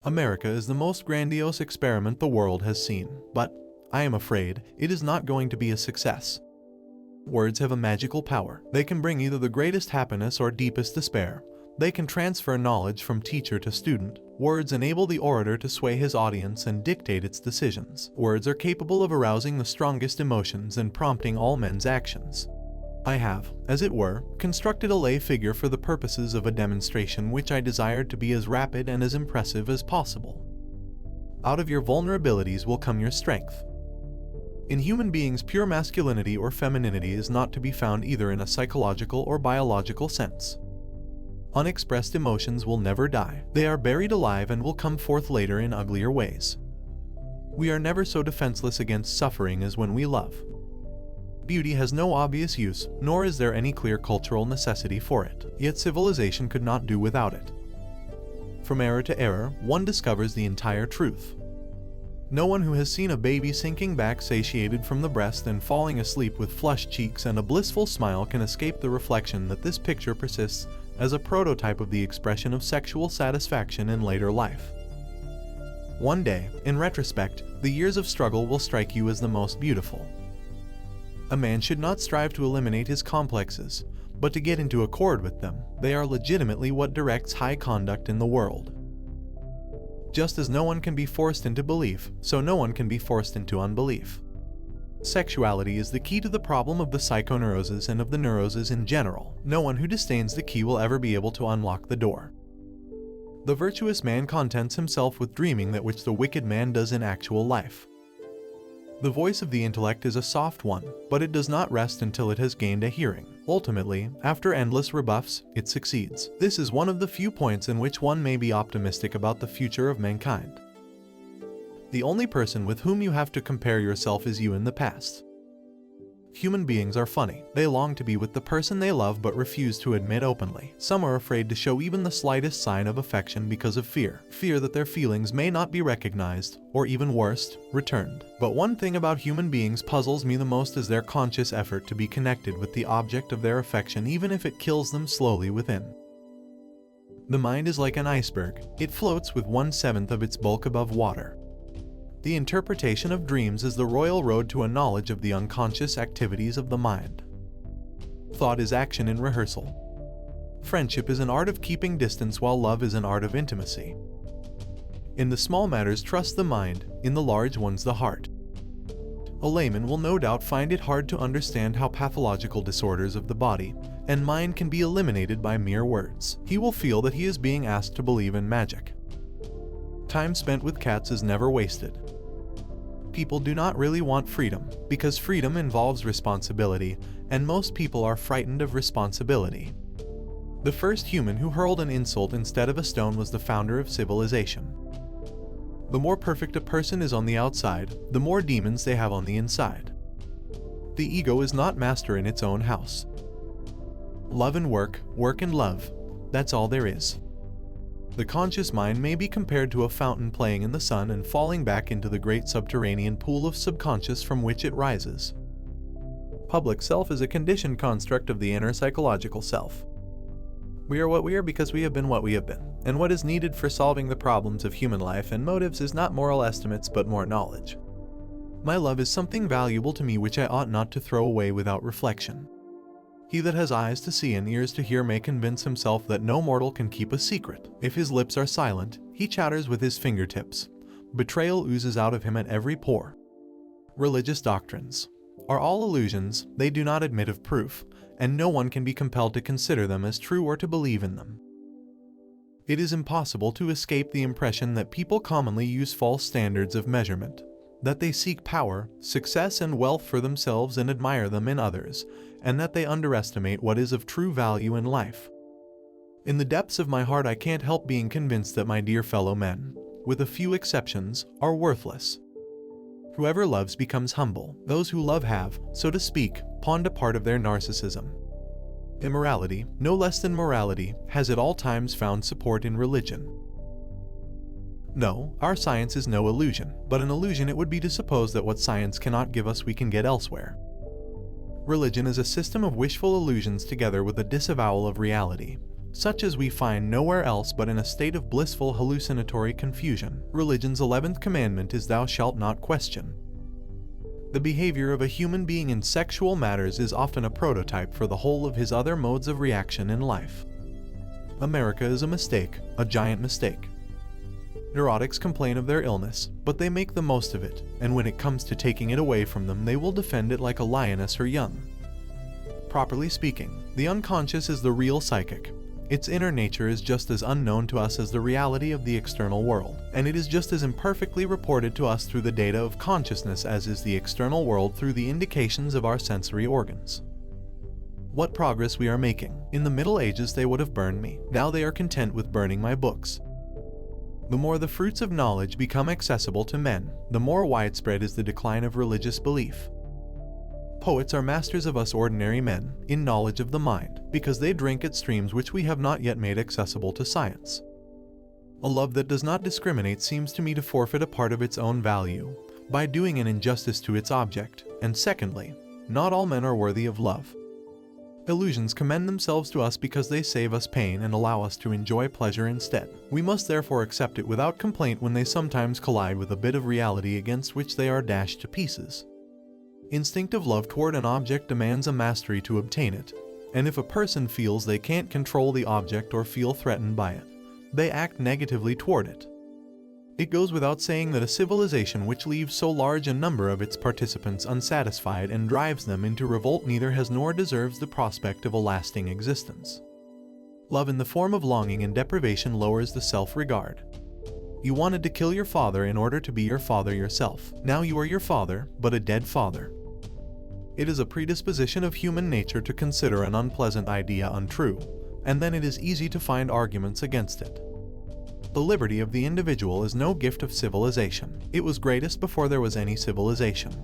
America is the most grandiose experiment the world has seen, but I am afraid it is not going to be a success. Words have a magical power. They can bring either the greatest happiness or deepest despair. They can transfer knowledge from teacher to student. Words enable the orator to sway his audience and dictate its decisions. Words are capable of arousing the strongest emotions and prompting all men's actions. I have, as it were, constructed a lay figure for the purposes of a demonstration which I desired to be as rapid and as impressive as possible. Out of your vulnerabilities will come your strength. In human beings, pure masculinity or femininity is not to be found either in a psychological or biological sense. Unexpressed emotions will never die. They are buried alive and will come forth later in uglier ways. We are never so defenseless against suffering as when we love. Beauty has no obvious use, nor is there any clear cultural necessity for it, yet civilization could not do without it. From error to error, one discovers the entire truth. No one who has seen a baby sinking back satiated from the breast and falling asleep with flushed cheeks and a blissful smile can escape the reflection that this picture persists as a prototype of the expression of sexual satisfaction in later life. One day, in retrospect, the years of struggle will strike you as the most beautiful. A man should not strive to eliminate his complexes, but to get into accord with them. They are legitimately what directs high conduct in the world. Just as no one can be forced into belief, so no one can be forced into unbelief. Sexuality is the key to the problem of the psychoneuroses and of the neuroses in general. No one who disdains the key will ever be able to unlock the door. The virtuous man contents himself with dreaming that which the wicked man does in actual life. The voice of the intellect is a soft one, but it does not rest until it has gained a hearing. Ultimately, after endless rebuffs, it succeeds. This is one of the few points in which one may be optimistic about the future of mankind. The only person with whom you have to compare yourself is you in the past. Human beings are funny. They long to be with the person they love but refuse to admit openly. Some are afraid to show even the slightest sign of affection because of fear. Fear that their feelings may not be recognized, or even worse, returned. But one thing about human beings puzzles me the most is their conscious effort to be connected with the object of their affection even if it kills them slowly within. The mind is like an iceberg. It floats with 1/7 of its bulk above water. The interpretation of dreams is the royal road to a knowledge of the unconscious activities of the mind. Thought is action in rehearsal. Friendship is an art of keeping distance while love is an art of intimacy. In the small matters trust the mind, in the large ones the heart. A layman will no doubt find it hard to understand how pathological disorders of the body and mind can be eliminated by mere words. He will feel that he is being asked to believe in magic. Time spent with cats is never wasted. People do not really want freedom, because freedom involves responsibility, and most people are frightened of responsibility. The first human who hurled an insult instead of a stone was the founder of civilization. The more perfect a person is on the outside, the more demons they have on the inside. The ego is not master in its own house. Love and work, work and love, that's all there is. The conscious mind may be compared to a fountain playing in the sun and falling back into the great subterranean pool of subconscious from which it rises. Public self is a conditioned construct of the inner psychological self. We are what we are because we have been what we have been, and what is needed for solving the problems of human life and motives is not moral estimates but more knowledge. My love is something valuable to me which I ought not to throw away without reflection. He that has eyes to see and ears to hear may convince himself that no mortal can keep a secret. If his lips are silent, he chatters with his fingertips. Betrayal oozes out of him at every pore. Religious doctrines are all illusions. They do not admit of proof, and no one can be compelled to consider them as true or to believe in them. It is impossible to escape the impression that people commonly use false standards of measurement, that they seek power, success, and wealth for themselves and admire them in others, and that they underestimate what is of true value in life. In the depths of my heart I can't help being convinced that my dear fellow men, with a few exceptions, are worthless. Whoever loves becomes humble. Those who love have, so to speak, pawned a part of their narcissism. Immorality, no less than morality, has at all times found support in religion. No, our science is no illusion, but an illusion it would be to suppose that what science cannot give us we can get elsewhere. Religion is a system of wishful illusions together with a disavowal of reality, such as we find nowhere else but in a state of blissful hallucinatory confusion. Religion's 11th commandment is thou shalt not question. The behavior of a human being in sexual matters is often a prototype for the whole of his other modes of reaction in life. America is a mistake, a giant mistake. Neurotics complain of their illness, but they make the most of it, and when it comes to taking it away from them, they will defend it like a lioness her young. Properly speaking, the unconscious is the real psychic. Its inner nature is just as unknown to us as the reality of the external world, and it is just as imperfectly reported to us through the data of consciousness as is the external world through the indications of our sensory organs. What progress we are making. In the Middle Ages they would have burned me. Now they are content with burning my books. The more the fruits of knowledge become accessible to men, the more widespread is the decline of religious belief. Poets are masters of us ordinary men, in knowledge of the mind, because they drink at streams which we have not yet made accessible to science. A love that does not discriminate seems to me to forfeit a part of its own value, by doing an injustice to its object, and secondly, not all men are worthy of love. Illusions commend themselves to us because they save us pain and allow us to enjoy pleasure instead. We must therefore accept it without complaint when they sometimes collide with a bit of reality against which they are dashed to pieces. Instinctive love toward an object demands a mastery to obtain it, and if a person feels they can't control the object or feel threatened by it, they act negatively toward it. It goes without saying that a civilization which leaves so large a number of its participants unsatisfied and drives them into revolt neither has nor deserves the prospect of a lasting existence. Love in the form of longing and deprivation lowers the self-regard. You wanted to kill your father in order to be your father yourself. Now you are your father, but a dead father. It is a predisposition of human nature to consider an unpleasant idea untrue, and then it is easy to find arguments against it. The liberty of the individual is no gift of civilization. It was greatest before there was any civilization.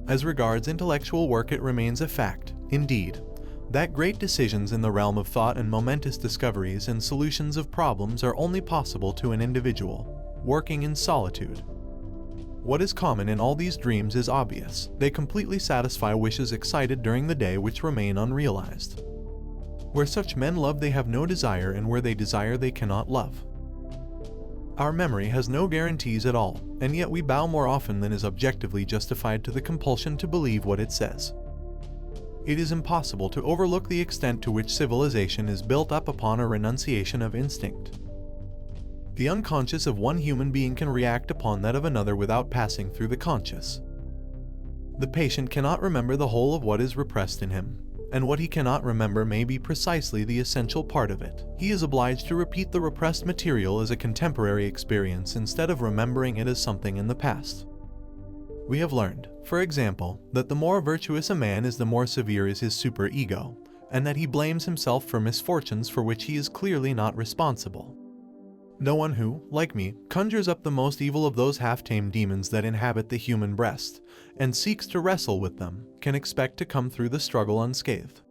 As regards intellectual work, it remains a fact, indeed, that great decisions in the realm of thought and momentous discoveries and solutions of problems are only possible to an individual, working in solitude. What is common in all these dreams is obvious. They completely satisfy wishes excited during the day which remain unrealized. Where such men love they have no desire, and where they desire they cannot love. Our memory has no guarantees at all, and yet we bow more often than is objectively justified to the compulsion to believe what it says. It is impossible to overlook the extent to which civilization is built up upon a renunciation of instinct. The unconscious of one human being can react upon that of another without passing through the conscious. The patient cannot remember the whole of what is repressed in him, and what he cannot remember may be precisely the essential part of it. He is obliged to repeat the repressed material as a contemporary experience instead of remembering it as something in the past. We have learned, for example, that the more virtuous a man is, the more severe is his superego, and that he blames himself for misfortunes for which he is clearly not responsible. No one who, like me, conjures up the most evil of those half-tamed demons that inhabit the human breast, and seeks to wrestle with them, can expect to come through the struggle unscathed.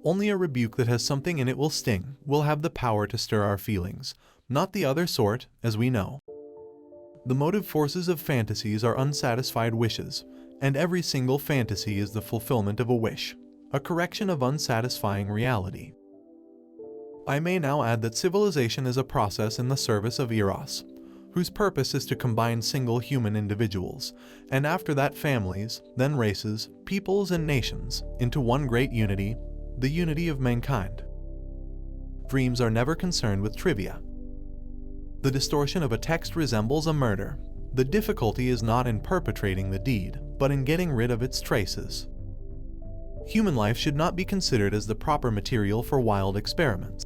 Only a rebuke that has something in it will sting, will have the power to stir our feelings, not the other sort, as we know. The motive forces of fantasies are unsatisfied wishes, and every single fantasy is the fulfillment of a wish, a correction of unsatisfying reality. I may now add that civilization is a process in the service of Eros, whose purpose is to combine single human individuals, and after that families, then races, peoples and nations, into one great unity, the unity of mankind. Dreams are never concerned with trivia. The distortion of a text resembles a murder. The difficulty is not in perpetrating the deed, but in getting rid of its traces. Human life should not be considered as the proper material for wild experiments.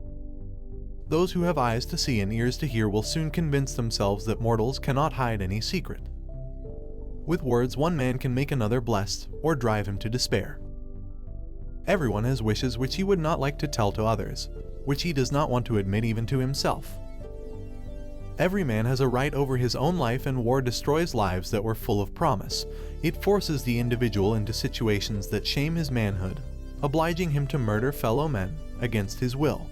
Those who have eyes to see and ears to hear will soon convince themselves that mortals cannot hide any secret. With words one man can make another blessed, or drive him to despair. Everyone has wishes which he would not like to tell to others, which he does not want to admit even to himself. Every man has a right over his own life, and war destroys lives that were full of promise. It forces the individual into situations that shame his manhood, obliging him to murder fellow men against his will.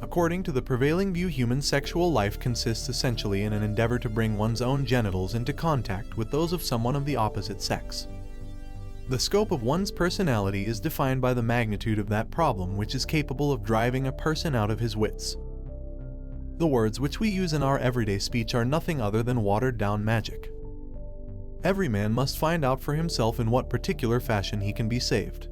According to the prevailing view, human sexual life consists essentially in an endeavor to bring one's own genitals into contact with those of someone of the opposite sex. The scope of one's personality is defined by the magnitude of that problem which is capable of driving a person out of his wits. The words which we use in our everyday speech are nothing other than watered-down magic. Every man must find out for himself in what particular fashion he can be saved.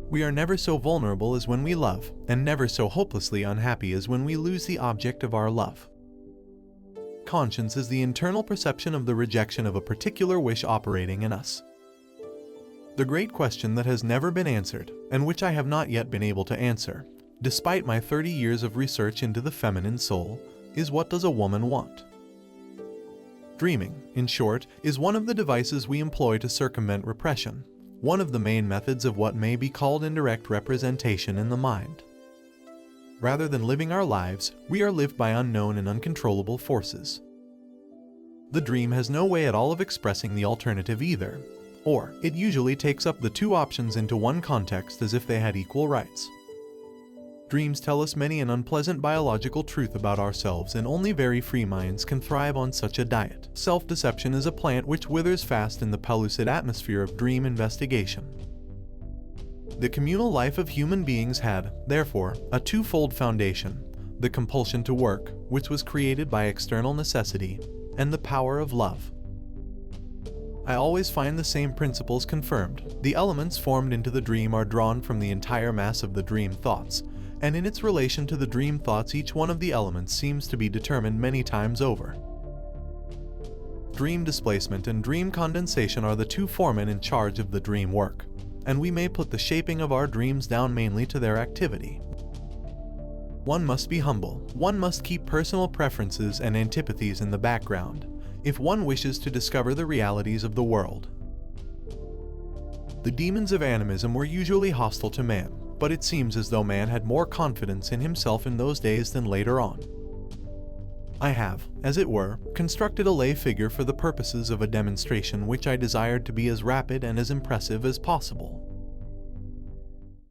We are never so vulnerable as when we love, and never so hopelessly unhappy as when we lose the object of our love. Conscience is the internal perception of the rejection of a particular wish operating in us. The great question that has never been answered, and which I have not yet been able to answer, despite my 30 years of research into the feminine soul, is what does a woman want? Dreaming, in short, is one of the devices we employ to circumvent repression, one of the main methods of what may be called indirect representation in the mind. Rather than living our lives, we are lived by unknown and uncontrollable forces. The dream has no way at all of expressing the alternative either, or it usually takes up the two options into one context as if they had equal rights. Dreams tell us many an unpleasant biological truth about ourselves, and only very free minds can thrive on such a diet. Self-deception is a plant which withers fast in the pellucid atmosphere of dream investigation. The communal life of human beings had, therefore, a twofold foundation: the compulsion to work, which was created by external necessity, and the power of love. I always find the same principles confirmed. The elements formed into the dream are drawn from the entire mass of the dream thoughts, and in its relation to the dream thoughts each one of the elements seems to be determined many times over. Dream displacement and dream condensation are the two foremen in charge of the dream work, and we may put the shaping of our dreams down mainly to their activity. One must be humble, one must keep personal preferences and antipathies in the background, if one wishes to discover the realities of the world. The demons of animism were usually hostile to man, but it seems as though man had more confidence in himself in those days than later on. I have, as it were, constructed a lay figure for the purposes of a demonstration which I desired to be as rapid and as impressive as possible.